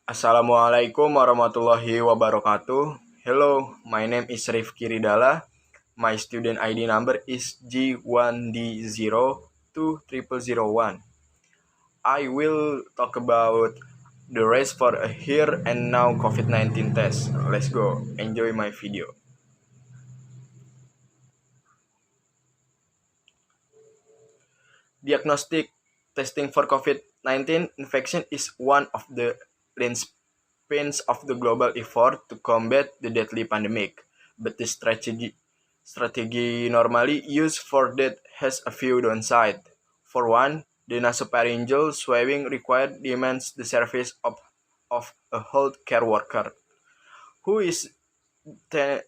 Assalamualaikum warahmatullahi wabarakatuh. Hello, my name is Rifki Ridala. My student ID number is G1D020001. I will talk about the race for a here and now COVID-19 test. Let's go. Enjoy my video. Diagnostic testing for COVID-19 infection is one of the linchpins of the global effort to combat the deadly pandemic. But the strategy normally used for that has a few downsides. For one, the nasopharyngeal swabing demands the service of a healthcare worker who is te-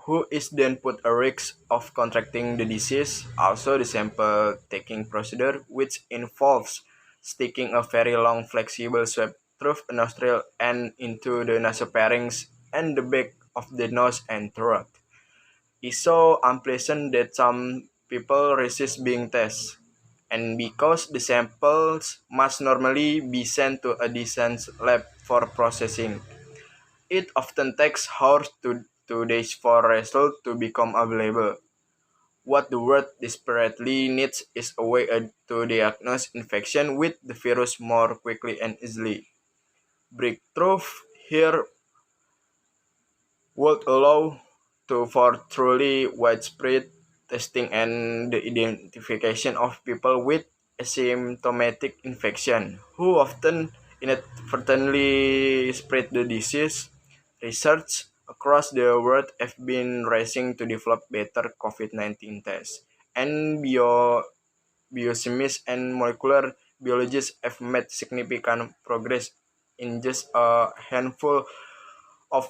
who is then put at risk of contracting the disease. Also, the sample taking procedure, which involves sticking a very long flexible swab through a nostril and into the nasopharynx and the back of the nose and throat, is so unpleasant that some people resist being tested. And because the samples must normally be sent to a distant lab for processing, it often takes hours to 2 days for results to become available. What the world desperately needs is a way to diagnose infection with the virus more quickly and easily. Breakthrough here would allow for truly widespread testing and the identification of people with asymptomatic infection who often inadvertently spread the disease. Research across the world have been racing to develop better COVID-19 tests, and biochemists and molecular biologists have made significant progress in just a handful of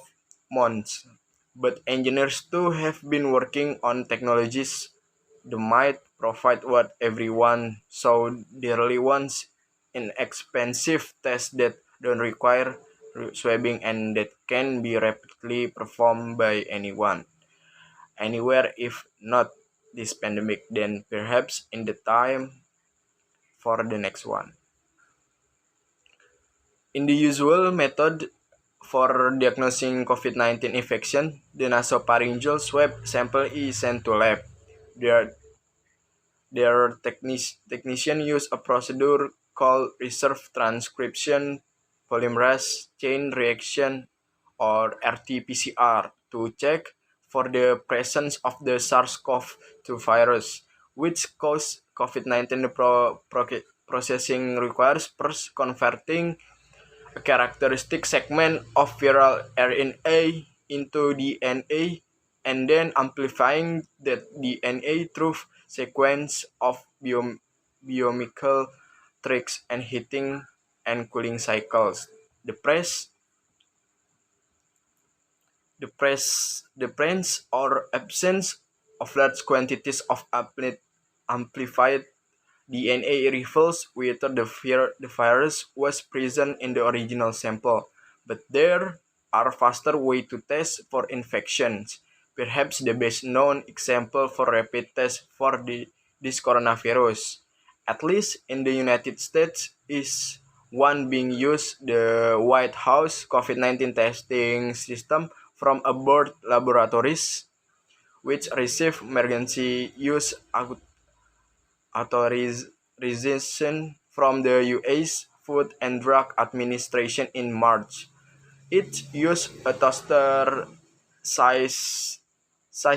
months. But engineers too have been working on technologies that might provide what everyone so dearly wants: inexpensive tests that don't require swabbing and that can be rapidly performed by anyone, anywhere. If not this pandemic, then perhaps in the time for the next one. In the usual method for diagnosing COVID-19 infection, the nasopharyngeal swab sample is sent to lab. Their, technician use a procedure called reverse transcription polymerase chain reaction, or RT-PCR, to check for the presence of the SARS-CoV-2 virus, which causes COVID-19. Processing requires first converting a characteristic segment of viral RNA into DNA and then amplifying that DNA through sequence of biochemical tricks and heating and cooling cycles. The presence or absence of large quantities of amplified DNA reveals whether the virus was present in the original sample, but there are faster ways to test for infections. Perhaps the best known example for rapid test for this coronavirus, at least in the United States, is one being used, the White House COVID-19 testing system from Abbott Laboratories, which received emergency use authorization from the U.S. Food and Drug Administration in March. It used a toaster size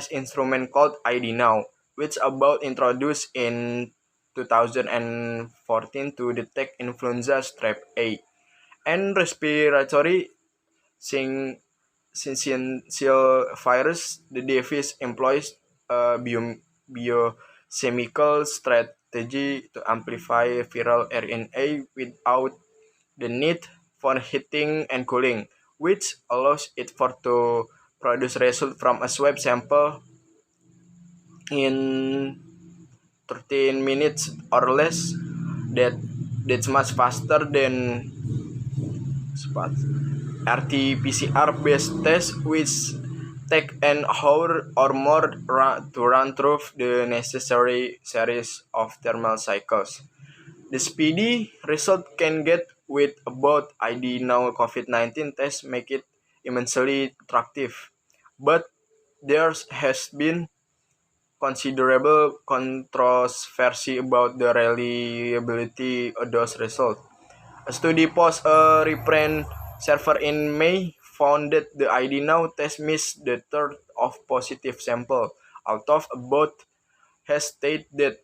instrument called ID Now, which about introduced in 2014 to detect influenza strep A and respiratory syncytial virus. The device employs a biochemical strategy to amplify viral RNA without the need for heating and cooling, which allows it to produce results from a swab sample in 13 minutes or less. That's much faster than RT-PCR based tests, which take an hour or more to run through the necessary series of thermal cycles. The speedy result can get with about ID now COVID-19 test make it immensely attractive. But there has been considerable controversy about the reliability of those results. A study post a reprint server in May found that the ID now test missed the third of positive sample out of about has stated that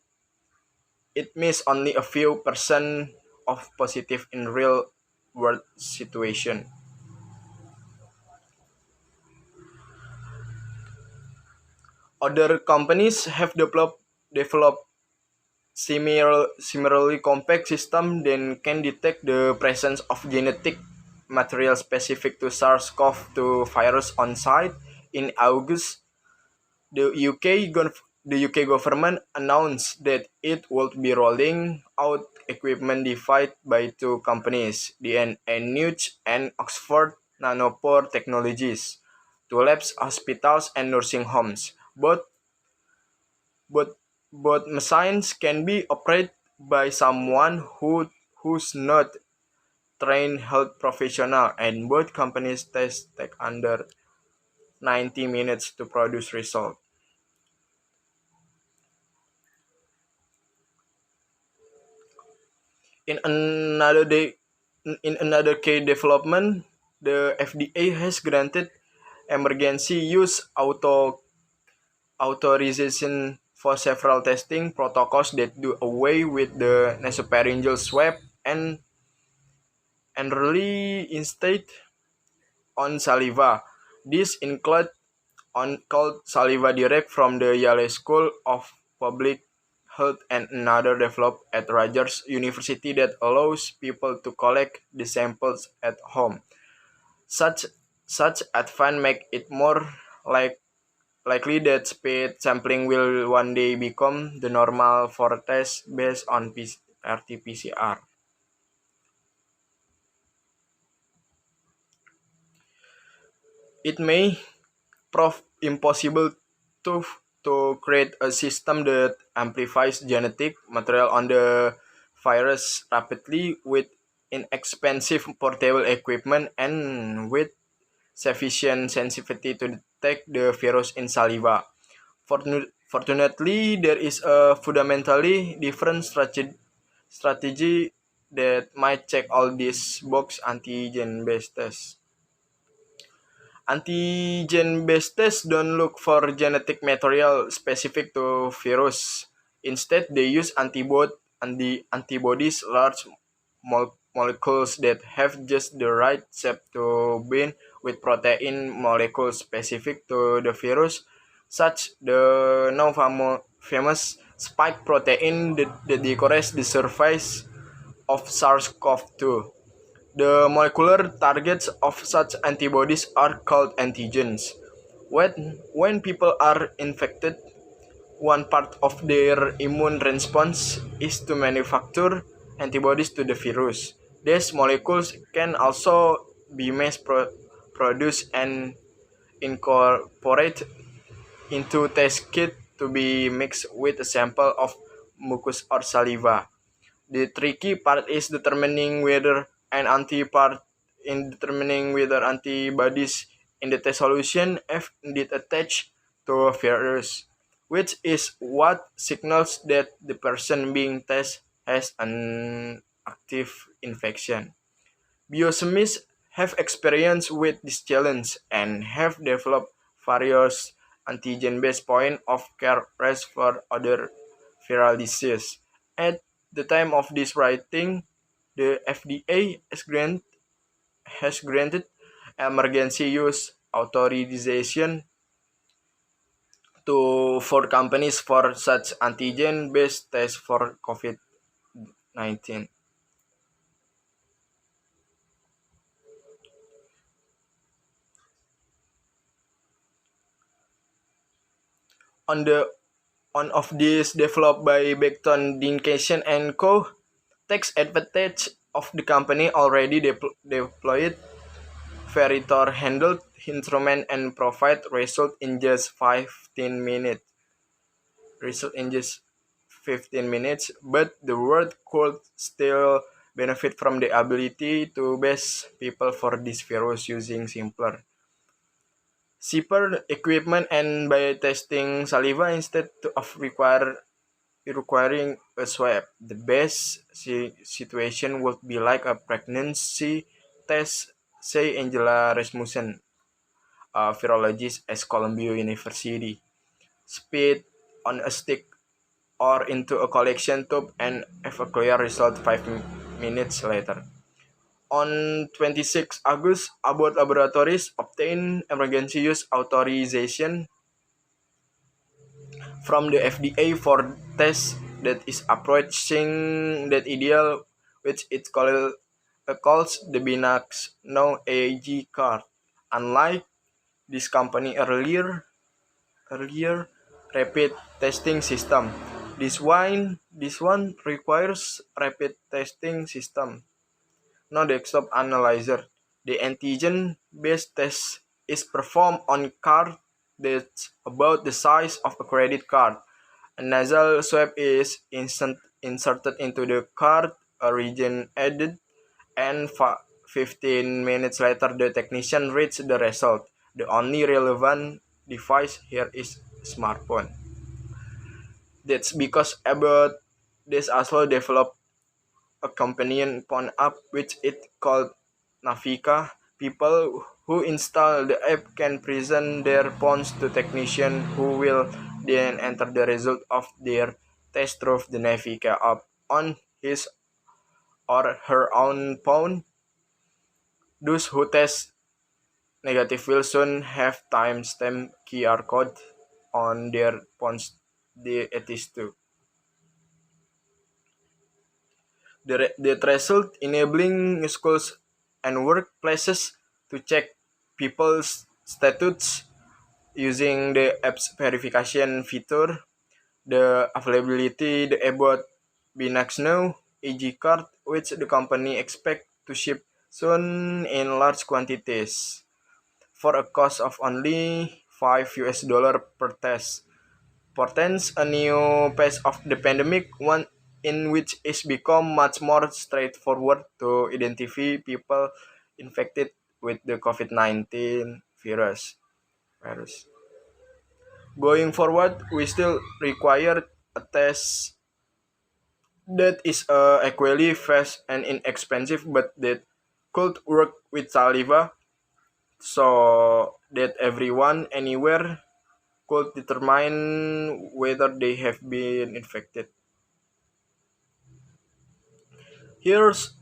it missed only a few percent of positive in real world situation. Other companies have developed similarly compact system that can detect the presence of genetic material specific to SARS-CoV-2 virus on site. In August, the UK government announced that it would be rolling out equipment developed by two companies, DNA Nuge and Oxford Nanopore Technologies, to labs, hospitals, and nursing homes. Both both machines can be operated by someone who's not trained health professional, and both companies test take under 90 minutes to produce result. In another day, in another key development, the FDA has granted emergency use authorization for several testing protocols that do away with the nasopharyngeal swab and rely instead on saliva. This include on called saliva direct from the Yale School of Public Health and another developed at Rutgers University that allows people to collect the samples at home. Such such advance make it more like likely that speed sampling will one day become the normal for tests based on RT-PCR. It may prove impossible to to create a system that amplifies genetic material on the virus rapidly with inexpensive portable equipment and with sufficient sensitivity to detect the virus in saliva. Fortunately, there is a fundamentally different strategy that might check all these box antigen-based tests. Antigen-based tests don't look for genetic material specific to virus. Instead, they use antibodies, large molecules that have just the right shape to bind with protein molecules specific to the virus, such the now famous spike protein that decorates the surface of SARS-CoV-2. The molecular targets of such antibodies are called antigens. When people are infected, one part of their immune response is to manufacture antibodies to the virus. These molecules can also be produced and incorporated into test kit to be mixed with a sample of mucus or saliva. The tricky part is determining whether antibodies in the test solution have indeed attached to a virus, which is what signals that the person being tested has an active infection. Biochemists have experience with this challenge and have developed various antigen-based point of care tests for other viral diseases. At the time of this writing, the FDA has granted emergency use authorization to for companies for such antigen-based tests for COVID-19. On the one of these developed by Beckton Dincation and Co. takes advantage of the company already deployed Veritor handled instrument and provide result in just 15 minutes, but the world could still benefit from the ability to base people for this virus using simpler, cheaper equipment and by testing saliva instead of requiring a swab. The best situation would be like a pregnancy test, say Angela Rasmussen, a virologist at Columbia University. Spit on a stick or into a collection tube and have a clear result 5 minutes later. On 26 August, Abbott Laboratories obtained emergency use authorization from the FDA for tests that is approaching that ideal, which it calls the Binax now AG card. Unlike this company earlier rapid testing system, this one requires rapid testing system, no desktop analyzer. The antigen-based test is performed on card that's about the size of a credit card. A nasal swab is inserted into the card, a region added, and 15 minutes later the technician reads the result. The only relevant device here is smartphone. That's because Abbott this also developed a companion phone app which it called Navica. People who install the app can present their phones to technician who will then enter the result of their test through the Navica app on his or her own phone. Those who test negative will soon have timestamp QR code on their phones they attest to. The threshold enabling schools and workplaces to check people's status using the app's verification feature, the availability the about Binax Now AG card, which the company expect to ship soon in large quantities for a cost of only $5 per test, portends a new phase of the pandemic, one in which it's become much more straightforward to identify people infected with the COVID-19 virus. Going forward, we still require a test that is equally fast and inexpensive, but that could work with saliva, so that everyone anywhere could determine whether they have been infected. Here's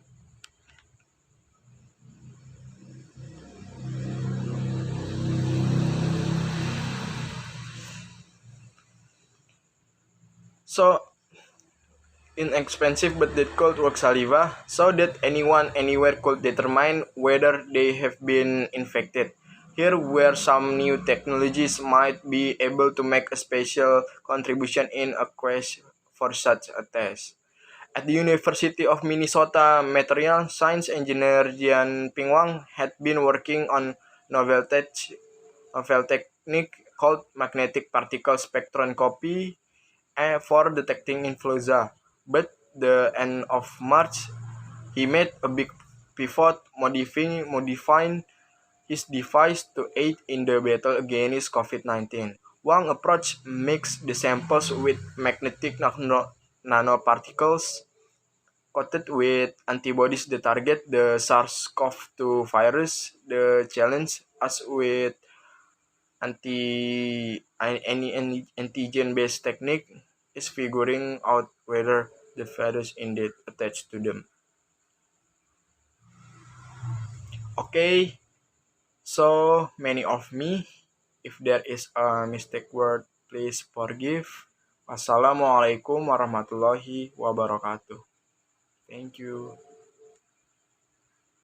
so inexpensive but that could work saliva so that anyone anywhere could determine whether they have been infected. Here where some new technologies might be able to make a special contribution in a quest for such a test. At the University of Minnesota, material science engineer Jian Pingwang had been working on novel, novel technique called magnetic particle spectroscopy for detecting influenza. But the end of March, he made a big pivot, modifying his device to aid in the battle against COVID-19. One approach mixed the samples with magnetic nanoparticles coated with antibodies that target the SARS-CoV-2 virus. The challenge, as with any antigen-based technique, is figuring out whether the virus indeed attached to them. Okay, so many of me. If there is a mistake word, please forgive. Wassalamualaikum warahmatullahi wabarakatuh. Thank you.